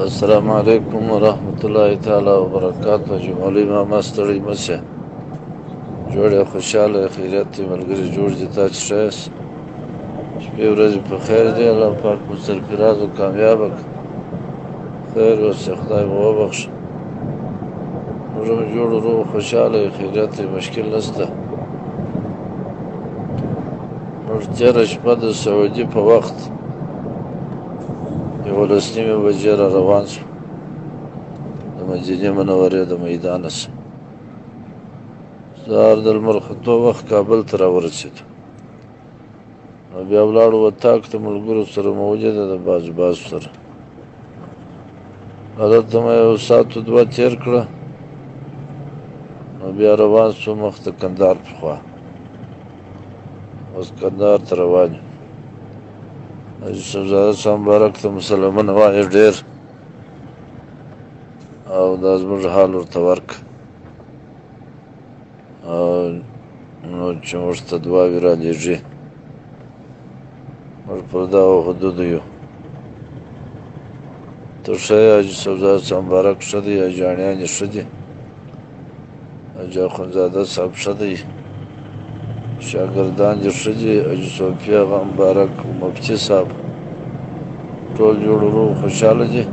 السلام علیکم ورحمۃ اللہ تعالی وبرکاتہ. جمعولی ماما ستړی مشه، جوړه خوشاله خیرات ملګری جوړ دي. تاسو ښه یاست؟ شپې ورځې په خیر دی. الله پاک مو سرفراز او کامیاب کړي. خیر اوسه، خدای مو وبخښي. موږ هم جوړ روغ خوشاله خیرات مشکل نشته. موږ تېره شپه د سعودي په وخت 11 بجې را روان شو د مدینې منورې د میدانه څخه. سهار د لمر ختو وخت کابل ته راورسېدو. نو بیا ولاړو وطاق ته ملګرو سره مو ولیده د بازو سره. هلته مو 1 ساعت و 2 تېر کړه. نو بیا روان شو مخ ته کندهار په خوا. اوس کندهار ته روان یو. حاجي صاحبزاده صاحب مبارک ته مسلمانه وایي ډېر، او دا زموږ حال ورته ورکړه. نو چې موږ ته دعاوې را لېږي، موږ پر دغو حدودو یو. ته ښه یې؟ حاجي صاحبزاده صاحب مبارک ښه دی؟ حاجیانې ښه دي؟ حاجي اخندزاده صاحب ښه دی؟ شاګردان دې ښه دي؟ حاجي صوفي اغا مبارک، مفتي صاحب ټول جوړ روغ خوشحاله دي؟